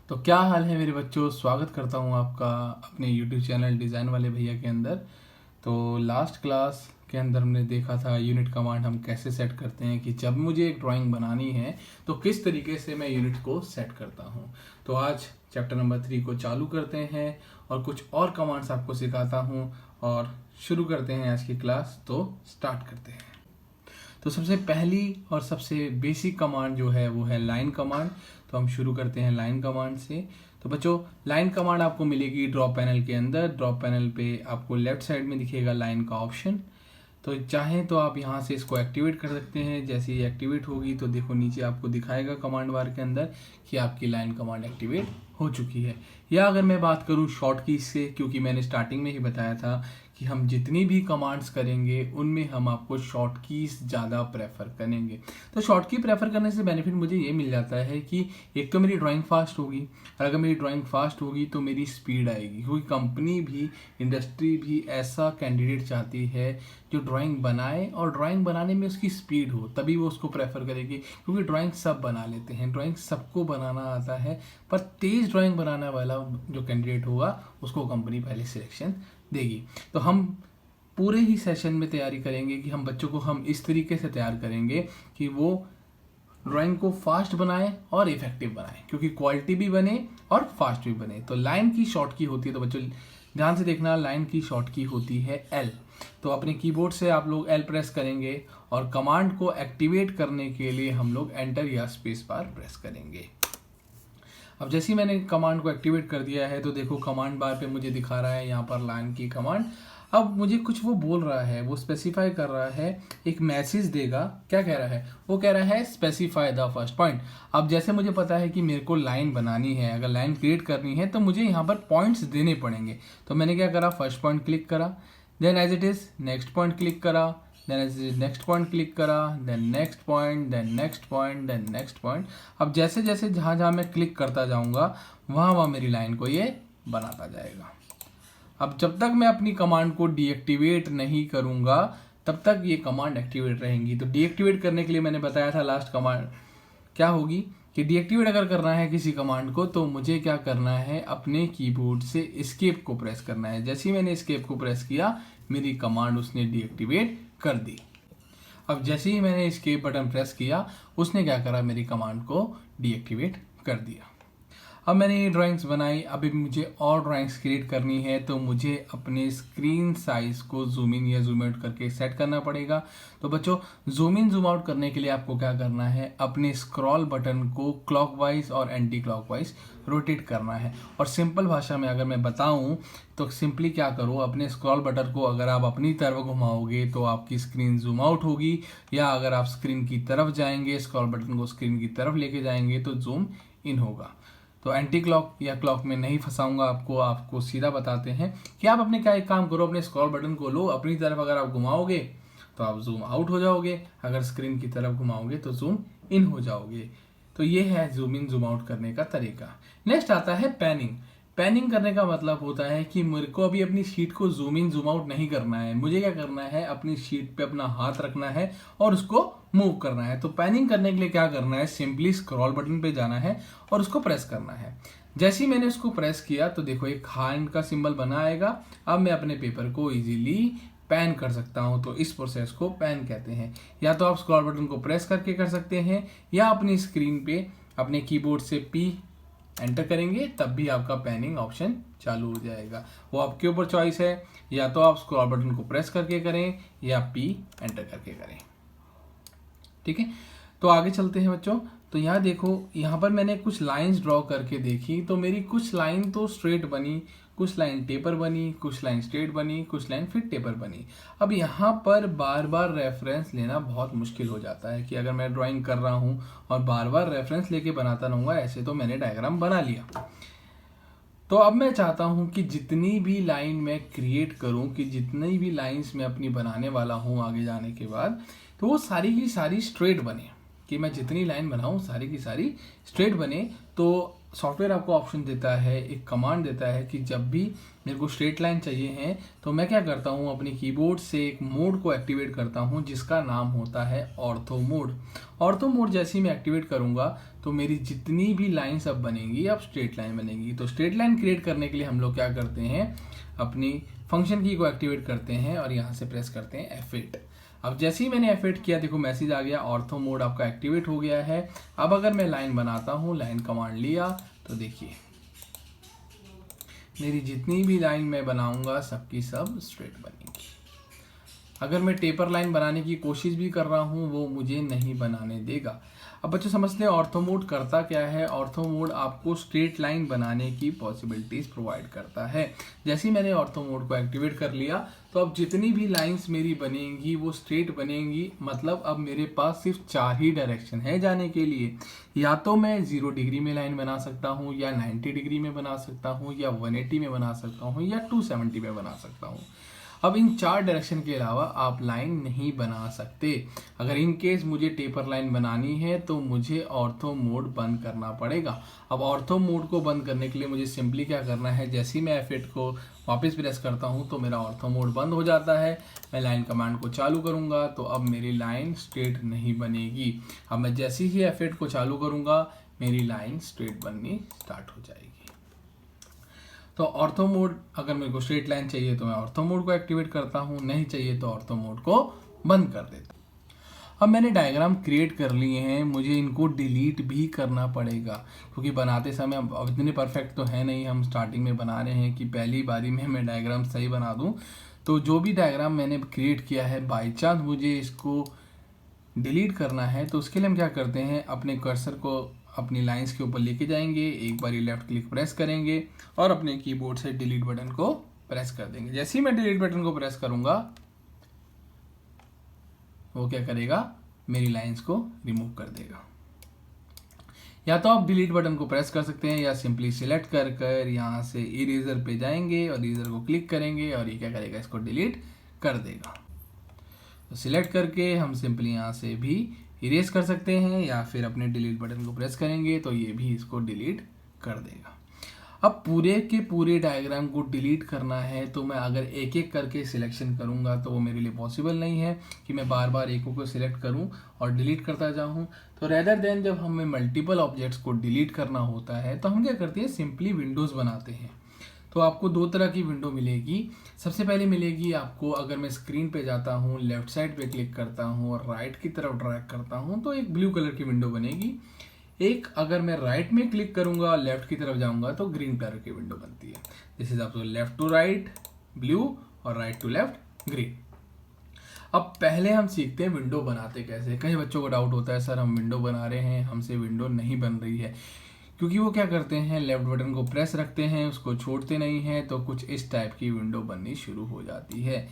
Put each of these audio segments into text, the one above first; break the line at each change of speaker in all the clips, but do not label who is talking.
तो क्या हाल है मेरे बच्चों। स्वागत करता हूँ आपका अपने YouTube चैनल डिज़ाइन वाले भैया के अंदर। तो लास्ट क्लास के अंदर हमने देखा था यूनिट कमांड हम कैसे सेट करते हैं कि जब मुझे एक ड्राइंग बनानी है तो किस तरीके से मैं यूनिट को सेट करता हूँ। तो आज चैप्टर नंबर 3 को चालू करते हैं और कुछ और कमांड्स आपको सिखाता हूँ और शुरू करते हैं आज की क्लास। तो स्टार्ट करते हैं। तो सबसे पहली और सबसे बेसिक कमांड जो है वो है लाइन कमांड। तो हम शुरू करते हैं लाइन कमांड से। तो बच्चों, लाइन कमांड आपको मिलेगी ड्रॉप पैनल के अंदर। ड्रॉप पैनल पे आपको लेफ्ट साइड में दिखेगा लाइन का ऑप्शन। तो चाहें तो आप यहाँ से इसको एक्टिवेट कर सकते हैं। जैसे ही एक्टिवेट होगी तो देखो नीचे आपको दिखाएगा कमांड बार के अंदर कि आपकी लाइन कमांड एक्टिवेट हो चुकी है। या अगर मैं बात करूँ शॉर्ट कीज से, क्योंकि मैंने स्टार्टिंग में ही बताया था कि हम जितनी भी कमांड्स करेंगे उनमें हम आपको शॉर्ट कीज ज़्यादा प्रेफर करेंगे। तो शॉर्ट की प्रेफर करने से बेनिफिट मुझे ये मिल जाता है कि एक तो मेरी ड्राइंग फास्ट होगी, और अगर मेरी ड्राइंग फास्ट होगी तो मेरी स्पीड आएगी, क्योंकि कंपनी भी इंडस्ट्री भी ऐसा कैंडिडेट चाहती है जो ड्राइंग बनाए और ड्राइंग बनाने में उसकी स्पीड हो, तभी वो उसको प्रेफर करेगी। क्योंकि ड्राइंग सब बना लेते हैं, ड्राइंग सबको बनाना आता है, पर तेज़ ड्राइंग बनाने वाला जो कैंडिडेट होगा उसको कंपनी पहले सिलेक्शन देगी। तो हम पूरे ही सेशन में तैयारी करेंगे कि हम बच्चों को हम इस तरीके से तैयार करेंगे कि वो ड्राइंग को फास्ट बनाए और इफेक्टिव बनाए, क्योंकि क्वालिटी भी बने और फास्ट भी बने। तो लाइन की शॉर्ट की होती है, तो बच्चों ध्यान से देखना, लाइन की शॉर्ट की होती है एल। तो अपने कीबोर्ड से आप लोग एल प्रेस करेंगे और कमांड को एक्टिवेट करने के लिए हम लोग एंटर या स्पेस बार प्रेस करेंगे। अब जैसे ही मैंने कमांड को एक्टिवेट कर दिया है तो देखो कमांड बार पे मुझे दिखा रहा है यहाँ पर लाइन की कमांड। अब मुझे कुछ वो बोल रहा है, वो स्पेसिफाई कर रहा है, एक मैसेज देगा। क्या कह रहा है? वो कह रहा है स्पेसिफाई द फर्स्ट पॉइंट। अब जैसे मुझे पता है कि मेरे को लाइन बनानी है, अगर लाइन क्रिएट करनी है तो मुझे यहाँ पर पॉइंट्स देने पड़ेंगे। तो मैंने क्या करा, फर्स्ट पॉइंट क्लिक करा, then as it is next point click करा, then as it is next point click करा, then next point, then next point, then next point. अब जैसे जैसे जहाँ जहाँ मैं क्लिक करता जाऊँगा वहाँ वहाँ मेरी लाइन को ये बनाता जाएगा। अब जब तक मैं अपनी कमांड को डीएक्टिवेट नहीं करूँगा तब तक ये कमांड एक्टिवेट रहेंगी। तो डीएक्टिवेट करने के लिए मैंने बताया था लास्ट कमांड क्या होगी कि डीएक्टिवेट अगर करना है किसी कमांड को तो मुझे क्या करना है, अपने कीबोर्ड से एस्केप को प्रेस करना है। जैसे ही मैंने एस्केप को प्रेस किया मेरी कमांड उसने डीएक्टिवेट कर दी। अब जैसे ही मैंने एस्केप बटन प्रेस किया उसने क्या करा, मेरी कमांड को डीएक्टिवेट कर दिया। अब मैंने ये ड्राइंग्स बनाई, अभी मुझे और ड्राइंग्स क्रिएट करनी है तो मुझे अपने स्क्रीन साइज को जूम इन या जूम आउट करके सेट करना पड़ेगा। तो बच्चों, जूम इन जूम आउट करने के लिए आपको क्या करना है, अपने स्क्रॉल बटन को क्लॉकवाइज और एंटी क्लॉकवाइज रोटेट करना है। और सिंपल भाषा में अगर मैं बताऊं तो सिंपली क्या करो, अपने स्क्रॉल बटन को अगर आप अपनी तरफ घुमाओगे तो आपकी स्क्रीन जूम आउट होगी, या अगर आप स्क्रीन की तरफ जाएंगे, स्क्रॉल बटन को स्क्रीन की तरफ लेके जाएंगे तो जूम इन होगा। तो एंटी क्लॉक या क्लॉक में नहीं फंसाऊंगा आपको सीधा बताते हैं कि आप अपने क्या एक काम करो, अपने स्क्रॉल बटन को लो, अपनी तरफ अगर आप घुमाओगे तो आप जूम आउट हो जाओगे, अगर स्क्रीन की तरफ घुमाओगे तो जूम इन हो जाओगे। तो ये है जूम इन जूम आउट करने का तरीका। नेक्स्ट आता है पैनिंग। पैनिंग करने का मतलब होता है कि मेरे को अभी अपनी शीट को जूम इन जूम आउट नहीं करना है, मुझे क्या करना है, अपनी शीट पे अपना हाथ रखना है और उसको मूव करना है। तो पैनिंग करने के लिए क्या करना है, सिंपली स्क्रॉल बटन पे जाना है और उसको प्रेस करना है। जैसे ही मैंने उसको प्रेस किया तो देखो एक हैंड का सिंबल बना आएगा। अब मैं अपने पेपर को इजीली पैन कर सकता हूं, तो इस प्रोसेस को पैन कहते हैं। या तो आप स्क्रॉल बटन को प्रेस करके कर सकते हैं, या अपनी स्क्रीन पे अपने कीबोर्ड से पी एंटर करेंगे तब भी आपका पैनिंग ऑप्शन चालू हो जाएगा। वो आपके ऊपर चॉइस है, या तो आप स्क्रॉल बटन को प्रेस करके करें या पी एंटर करके करें। ठीक है, तो आगे चलते हैं बच्चों। तो यहाँ देखो, यहाँ पर मैंने कुछ लाइंस ड्रॉ करके देखी तो मेरी कुछ लाइन तो स्ट्रेट बनी, कुछ लाइन टेपर बनी, कुछ लाइन स्ट्रेट बनी, कुछ लाइन फिर टेपर बनी। अब यहाँ पर बार बार रेफरेंस लेना बहुत मुश्किल हो जाता है कि अगर मैं ड्राइंग कर रहा हूँ और बार बार रेफरेंस लेके बनाता रहूँगा, ऐसे तो मैंने डायग्राम बना लिया। तो अब मैं चाहता हूं कि जितनी भी लाइन मैं क्रिएट करूं, कि जितनी भी लाइंस मैं अपनी बनाने वाला हूं आगे जाने के बाद, तो वो सारी की सारी स्ट्रेट बने, कि मैं जितनी लाइन बनाऊं सारी की सारी स्ट्रेट बने। तो सॉफ्टवेयर आपको ऑप्शन देता है, एक कमांड देता है कि जब भी मेरे को स्ट्रेट लाइन चाहिए है तो मैं क्या करता हूँ, अपने कीबोर्ड से एक मोड को एक्टिवेट करता हूँ जिसका नाम होता है ऑर्थो मोड। ऑर्थो मोड जैसे ही मैं एक्टिवेट करूँगा तो मेरी जितनी भी लाइन्स अब बनेंगी अब स्ट्रेट लाइन बनेगी। तो स्ट्रेट लाइन क्रिएट करने के लिए हम लोग क्या करते हैं, अपनी फंक्शन की को एक्टिवेट करते हैं और यहाँ से प्रेस करते हैं F8। अब जैसे ही मैंने F8 किया, देखो मैसेज आ गया, ऑर्थो मोड आपका एक्टिवेट हो गया है। अब अगर मैं लाइन बनाता हूँ, लाइन कमांड लिया, तो देखिए मेरी जितनी भी लाइन मैं बनाऊंगा सबकी सब स्ट्रेट बनेगी। अगर मैं टेपर लाइन बनाने की कोशिश भी कर रहा हूँ वो मुझे नहीं बनाने देगा। अब बच्चों समझते हैं ऑर्थो मोड करता क्या है। ऑर्थो मोड आपको स्ट्रेट लाइन बनाने की पॉसिबिलिटीज प्रोवाइड करता है। जैसे ही मैंने ऑर्थो मोड को एक्टिवेट कर लिया तो अब जितनी भी लाइंस मेरी बनेंगी वो स्ट्रेट बनेंगी। मतलब अब मेरे पास सिर्फ 4 ही डायरेक्शन है जाने के लिए। या तो मैं 0 डिग्री में लाइन बना सकता हूँ, या 90 डिग्री में बना सकता हूँ, या 180 में बना सकता हूँ, या 270 में बना सकता हूँ। अब इन 4 डायरेक्शन के अलावा आप लाइन नहीं बना सकते। अगर इन केस मुझे टेपर लाइन बनानी है तो मुझे ऑर्थो मोड बंद करना पड़ेगा। अब ऑर्थो मोड को बंद करने के लिए मुझे सिंपली क्या करना है, जैसे ही मैं F8 को वापस प्रेस करता हूं तो मेरा ऑर्थो मोड बंद हो जाता है। मैं लाइन कमांड को चालू करूंगा तो अब मेरी लाइन स्ट्रेट नहीं बनेगी। अब मैं जैसे ही F8 को चालू करूंगा मेरी लाइन स्ट्रेट बननी स्टार्ट हो जाएगी। तो ऑर्थो मोड, अगर मेरे को स्ट्रेट लाइन चाहिए तो मैं ऑर्थो मोड को एक्टिवेट करता हूँ, नहीं चाहिए तो ऑर्थो मोड को बंद कर देता हूँ। अब मैंने डायग्राम क्रिएट कर लिए हैं, मुझे इनको डिलीट भी करना पड़ेगा क्योंकि बनाते समय अब इतने परफेक्ट तो है नहीं, हम स्टार्टिंग में बना रहे हैं कि पहली बारी में मैं डायग्राम सही बना दूं। तो जो भी डायग्राम मैंने क्रिएट किया है बाई चांस मुझे इसको डिलीट करना है तो उसके लिए हम क्या करते हैं, अपने कर्सर को अपनी लाइंस के ऊपर लेके जाएंगे, एक बार लेफ्ट क्लिक प्रेस करेंगे और अपने कीबोर्ड से डिलीट बटन को प्रेस कर देंगे। जैसे ही मैं डिलीट बटन को प्रेस करूंगा वो क्या करेगा, मेरी लाइंस को रिमूव कर देगा। या तो आप डिलीट बटन को प्रेस कर सकते हैं या सिंपली सिलेक्ट कर कर यहाँ से इरेजर पे जाएंगे और इरेजर को क्लिक करेंगे और ये क्या करेगा, इसको डिलीट कर देगा। तो सिलेक्ट करके हम सिंपली यहाँ से भी इरेज कर सकते हैं या फिर अपने डिलीट बटन को प्रेस करेंगे तो ये भी इसको डिलीट कर देगा। अब पूरे के पूरे डायग्राम को डिलीट करना है तो मैं अगर एक एक करके सिलेक्शन करूंगा तो वो मेरे लिए पॉसिबल नहीं है कि मैं बार बार एक को सिलेक्ट करूं और डिलीट करता जाऊं। तो रेदर देन जब हमें मल्टीपल ऑब्जेक्ट्स को डिलीट करना होता है तो हम क्या करते हैं, सिंपली विंडोज़ बनाते हैं। तो आपको 2 तरह की विंडो मिलेगी। सबसे पहले मिलेगी आपको, अगर मैं स्क्रीन पे जाता हूँ, लेफ्ट साइड पे क्लिक करता हूँ और राइट की तरफ ड्रैग करता हूँ तो एक ब्लू कलर की विंडो बनेगी। एक अगर मैं राइट में क्लिक करूंगा और लेफ्ट की तरफ जाऊंगा तो ग्रीन कलर की विंडो बनती है। दिस इज आपको लेफ्ट टू राइट ब्लू और राइट टू लेफ्ट ग्रीन। अब पहले हम सीखते हैं विंडो बनाते कैसे। कई बच्चों को डाउट होता है, सर हम विंडो बना रहे हैं, हमसे विंडो नहीं बन रही है। क्योंकि वो क्या करते हैं, लेफ्ट बटन को प्रेस रखते हैं, उसको छोड़ते नहीं हैं, तो कुछ इस टाइप की विंडो बननी शुरू हो जाती है।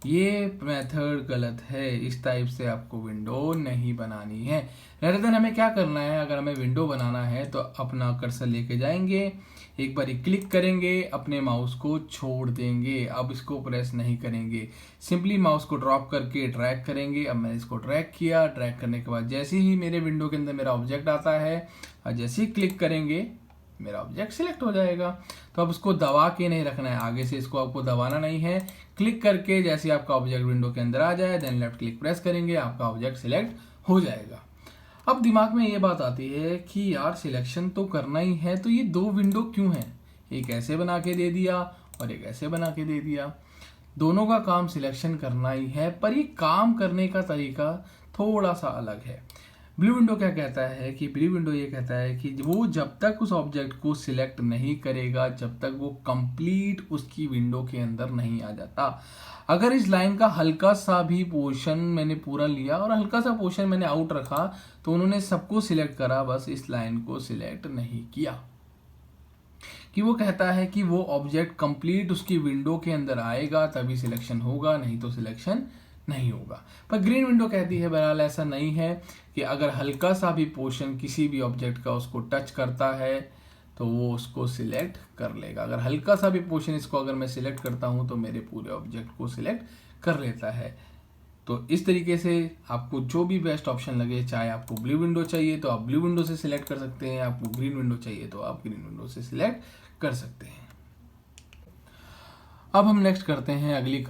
ये मेथड गलत है, इस टाइप से आपको विंडो नहीं बनानी है। रेदर देन हमें क्या करना है, अगर हमें विंडो बनाना है तो अपना कर्सर लेके जाएंगे, एक बार क्लिक करेंगे, अपने माउस को छोड़ देंगे। अब इसको प्रेस नहीं करेंगे, सिंपली माउस को ड्रॉप करके ड्रैग करेंगे। अब मैंने इसको ड्रैग किया, ड्रैग करने के बाद जैसे ही मेरे विंडो के अंदर मेरा ऑब्जेक्ट आता है और जैसे ही क्लिक करेंगे मेरा ऑब्जेक्ट सिलेक्ट हो जाएगा। तो अब इसको दबा के नहीं रखना है, आगे से इसको आपको दबाना नहीं है। क्लिक करके जैसे आपका ऑब्जेक्ट विंडो के अंदर आ जाए देन लेफ्ट क्लिक प्रेस करेंगे, आपका ऑब्जेक्ट सिलेक्ट हो जाएगा। अब दिमाग में ये बात आती है कि यार सिलेक्शन तो करना ही है, तो ये 2 विंडो क्यों है, एक ऐसे बना के दे दिया और एक ऐसे बना के दे दिया। दोनों का काम सिलेक्शन करना ही है, पर ये काम करने का तरीका थोड़ा सा अलग है। ब्लू विंडो क्या कहता है कि ब्लू विंडो ये कहता है कि वो जब तक उस ऑब्जेक्ट को सिलेक्ट नहीं करेगा जब तक वो कंप्लीट उसकी विंडो के अंदर नहीं आ जाता। अगर इस लाइन का हल्का सा भी पोर्शन मैंने पूरा लिया और हल्का सा पोर्शन मैंने आउट रखा तो उन्होंने सबको सिलेक्ट करा, बस इस लाइन को सिलेक्ट नहीं किया। कि वो कहता है कि वो ऑब्जेक्ट कंप्लीट उसकी विंडो के अंदर आएगा तभी सिलेक्शन होगा, नहीं तो सिलेक्शन नहीं होगा। पर ग्रीन विंडो कहती है बहरहाल ऐसा नहीं है, कि अगर हल्का सा भी पोर्शन किसी भी ऑब्जेक्ट का उसको टच करता है तो वो उसको सिलेक्ट कर लेगा। अगर हल्का सा भी पोर्शन इसको अगर मैं सिलेक्ट करता हूं तो मेरे पूरे ऑब्जेक्ट को सिलेक्ट कर लेता है। तो इस तरीके से आपको जो भी बेस्ट ऑप्शन लगे, चाहे आपको ब्लू विंडो चाहिए तो आप ब्लू विंडो से सिलेक्ट कर सकते हैं, आपको ग्रीन विंडो चाहिए तो आप ग्रीन विंडो से सिलेक्ट कर सकते हैं। अब हम नेक्स्ट करते हैं अगली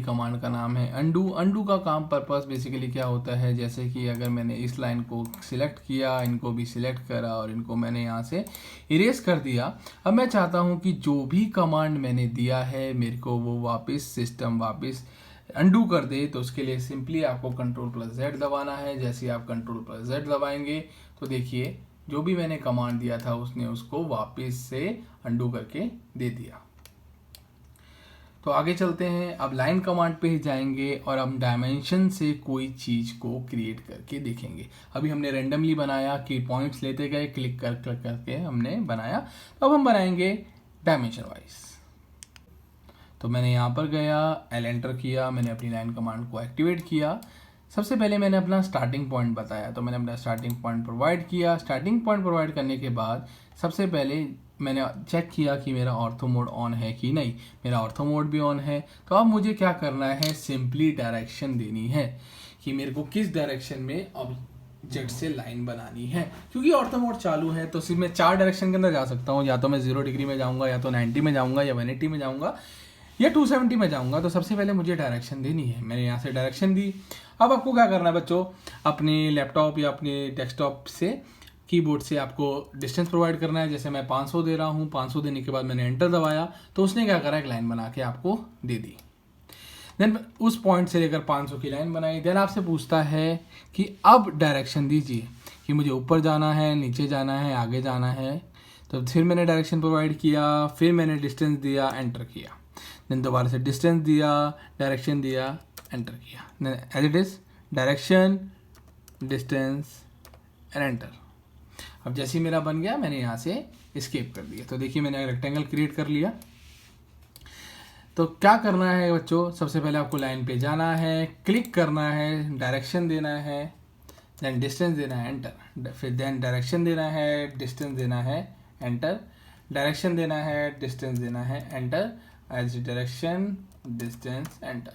कमांड का नाम है अंडू। अंडू का काम पर्पस बेसिकली क्या होता है, जैसे कि अगर मैंने इस लाइन को सिलेक्ट किया, इनको भी सिलेक्ट करा और इनको मैंने यहाँ से इरेज कर दिया। अब मैं चाहता हूँ कि जो भी कमांड मैंने दिया है मेरे को वो वापस सिस्टम वापस अंडू कर दे। तो उसके लिए सिंपली आपको Ctrl+Z दबाना है। जैसे ही आप Ctrl+Z दबाएंगे तो देखिए जो भी मैंने कमांड दिया था उसने उसको वापस से अंडू करके दे दिया। तो आगे चलते हैं, अब लाइन कमांड पे ही जाएंगे और हम डायमेंशन से कोई चीज को क्रिएट करके देखेंगे। अभी हमने रेंडमली बनाया कि पॉइंट्स लेते गए, क्लिक करके हमने बनाया। तो अब हम बनाएंगे डायमेंशन वाइज। तो मैंने यहाँ पर गया, एल एंटर किया, मैंने अपनी लाइन कमांड को एक्टिवेट किया। सबसे पहले मैंने अपना स्टार्टिंग पॉइंट बताया, तो मैंने अपना स्टार्टिंग पॉइंट प्रोवाइड किया। स्टार्टिंग पॉइंट प्रोवाइड करने के बाद सबसे पहले मैंने चेक किया कि मेरा ऑर्थो मोड ऑन है कि नहीं। मेरा ऑर्थो मोड भी ऑन है। तो अब मुझे क्या करना है, सिंपली डायरेक्शन देनी है कि मेरे को किस डायरेक्शन में ऑब्जेक्ट से लाइन बनानी है। क्योंकि ऑर्थो मोड चालू है तो सिर्फ मैं 4 डायरेक्शन के अंदर जा सकता हूँ, या तो मैं 0 डिग्री में जाऊँगा, या तो 90 में जाऊँगा, या 180 में जाऊँगा, या 270 में जाऊँगा। तो सबसे पहले मुझे डायरेक्शन देनी है। मैंने यहाँ से डायरेक्शन दी। अब आपको क्या करना है बच्चों, अपने लैपटॉप या अपने डेस्कटॉप से कीबोर्ड से आपको डिस्टेंस प्रोवाइड करना है। जैसे मैं 500 दे रहा हूँ, 500 देने के बाद मैंने एंटर दबाया तो उसने क्या करा, एक लाइन बना के आपको दे दी। देन उस पॉइंट से लेकर 500 की लाइन बनाई। देन आपसे पूछता है कि अब डायरेक्शन दीजिए कि मुझे ऊपर जाना है, नीचे जाना है, आगे जाना है। तो फिर मैंने डायरेक्शन प्रोवाइड किया, फिर मैंने डिस्टेंस दिया, एंटर किया। देन दोबारा से डिस्टेंस दिया, डायरेक्शन दिया, एंटर किया। As it is direction, distance and enter. अब जैसे ही मेरा बन गया मैंने यहाँ से एस्केप कर दिया। तो देखिए मैंने रेक्टेंगल क्रिएट कर लिया। तो क्या करना है बच्चों, सबसे पहले आपको लाइन पे जाना है, क्लिक करना है, डायरेक्शन देना है, देन डिस्टेंस देना है, एंटर। फिर देन डायरेक्शन देना है, डिस्टेंस देना है, एंटर। डायरेक्शन देना है, डिस्टेंस देना है, enter. As direction, distance, enter.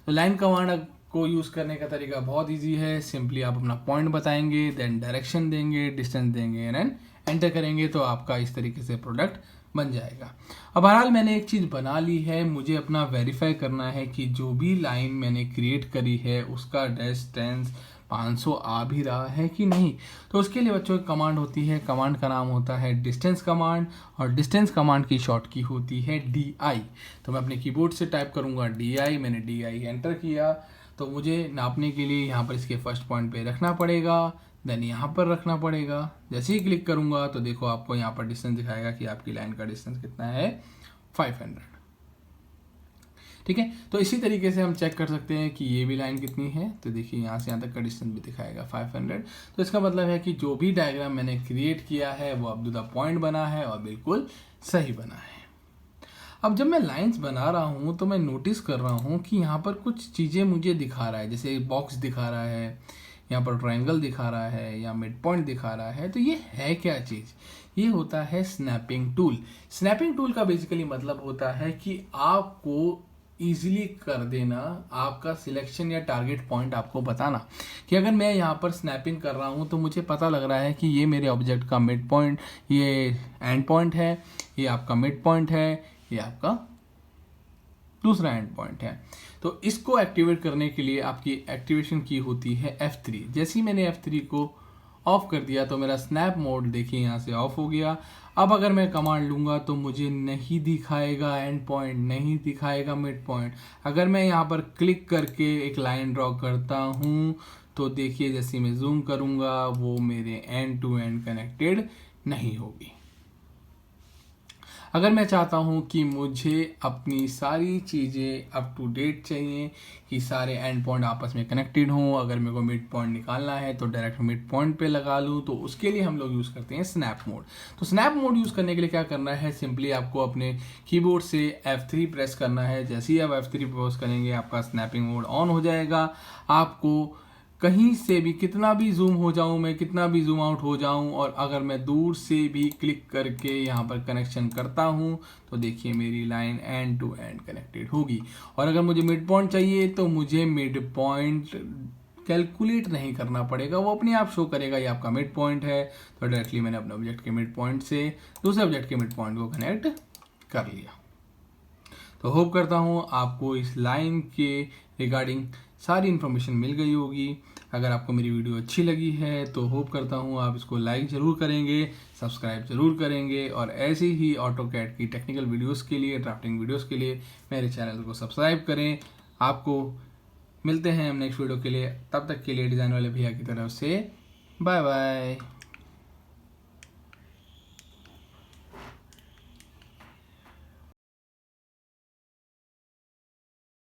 तो लाइन कमांड को यूज़ करने का तरीका बहुत इजी है। सिंपली आप अपना पॉइंट बताएंगे, देन डायरेक्शन देंगे, डिस्टेंस देंगे एंड एंटर करेंगे तो आपका इस तरीके से प्रोडक्ट बन जाएगा। अब बहरहाल मैंने एक चीज़ बना ली है, मुझे अपना वेरीफाई करना है कि जो भी लाइन मैंने क्रिएट करी है उसका डिस्टेंस 500 आ भी रहा है कि नहीं। तो उसके लिए बच्चों एक कमांड होती है, कमांड का नाम होता है डिस्टेंस कमांड, और डिस्टेंस कमांड की शॉर्ट की होती है DI। तो मैं अपने कीबोर्ड से टाइप करूँगा DI, मैंने DI एंटर किया। तो मुझे नापने के लिए यहाँ पर इसके फर्स्ट पॉइंट पे रखना पड़ेगा, देन यहाँ पर रखना पड़ेगा। जैसे ही क्लिक करूँगा तो देखो आपको यहाँ पर डिस्टेंस दिखाएगा कि आपकी लाइन का डिस्टेंस कितना है, 500। ठीक है, तो इसी तरीके से हम चेक कर सकते हैं कि ये भी लाइन कितनी है। तो देखिए यहाँ से यहाँ तक का डिस्टेंस भी दिखाएगा 500। तो इसका मतलब है कि जो भी डायग्राम मैंने क्रिएट किया है वो अप टू द पॉइंट बना है और बिल्कुल सही बना है। अब जब मैं लाइंस बना रहा हूँ तो मैं नोटिस कर रहा हूँ कि यहाँ पर कुछ चीज़ें मुझे दिखा रहा है, जैसे बॉक्स दिखा रहा है, यहाँ पर ट्रायंगल दिखा रहा है, या मिड पॉइंट दिखा रहा है। तो ये है क्या चीज़, ये होता है स्नैपिंग टूल। स्नैपिंग टूल का बेसिकली मतलब होता है कि आपको ईजिली कर देना, आपका सिलेक्शन या टारगेट पॉइंट आपको बताना कि अगर मैं यहाँ पर स्नैपिंग कर रहा हूँ तो मुझे पता लग रहा है कि ये मेरे ऑब्जेक्ट का मिड पॉइंट, ये एंड पॉइंट है, ये आपका मिड पॉइंट है, ये आपका दूसरा एंड पॉइंट है। तो इसको एक्टिवेट करने के लिए आपकी एक्टिवेशन की होती है F3। जैसे ही मैंने F3 को ऑफ कर दिया तो मेरा स्नैप मोड देखिए यहाँ से ऑफ हो गया। अब अगर मैं कमांड लूँगा तो मुझे नहीं दिखाएगा एंड पॉइंट, नहीं दिखाएगा मिड पॉइंट। अगर मैं यहाँ पर क्लिक करके एक लाइन ड्रॉ करता हूँ तो देखिए जैसे मैं जूम करूँगा वो मेरे एंड टू एंड कनेक्टेड नहीं होगी। अगर मैं चाहता हूँ कि मुझे अपनी सारी चीज़ें अप टू डेट चाहिए, कि सारे एंड पॉइंट आपस में कनेक्टेड हों, अगर मेरे को मिड पॉइंट निकालना है तो डायरेक्ट मिड पॉइंट पे लगा लूँ, तो उसके लिए हम लोग यूज़ करते हैं स्नैप मोड। तो स्नैप मोड यूज़ करने के लिए क्या करना है, सिंपली आपको अपने कीबोर्ड से F3 प्रेस करना है। जैसे ही आप F3 प्रेस करेंगे आपका स्नैपिंग मोड ऑन हो जाएगा। आपको कहीं से भी कितना भी जूम हो जाऊं मैं, कितना भी जूम आउट हो जाऊं, और अगर मैं दूर से भी क्लिक करके यहाँ पर कनेक्शन करता हूं तो देखिए मेरी line end to end connected होगी। और अगर मुझे मिड पॉइंट चाहिए तो मुझे मिड पॉइंट कैलकुलेट नहीं करना पड़ेगा, वो अपने आप शो करेगा ये आपका मिड पॉइंट है। तो डायरेक्टली मैंने अपने ऑब्जेक्ट के मिड पॉइंट से दूसरे ऑब्जेक्ट के मिड पॉइंट को कनेक्ट कर लिया। तो होप करता हूँ आपको इस लाइन के रिगार्डिंग सारी इन्फॉर्मेशन मिल गई होगी। अगर आपको मेरी वीडियो अच्छी लगी है तो होप करता हूँ आप इसको लाइक ज़रूर करेंगे, सब्सक्राइब ज़रूर करेंगे, और ऐसी ही ऑटोकैड की टेक्निकल वीडियोस के लिए, ड्राफ्टिंग वीडियोस के लिए मेरे चैनल को सब्सक्राइब करें। आपको मिलते हैं हम नेक्स्ट वीडियो के लिए, तब तक के लिए डिज़ाइन वाले भैया की तरफ से बाय बाय।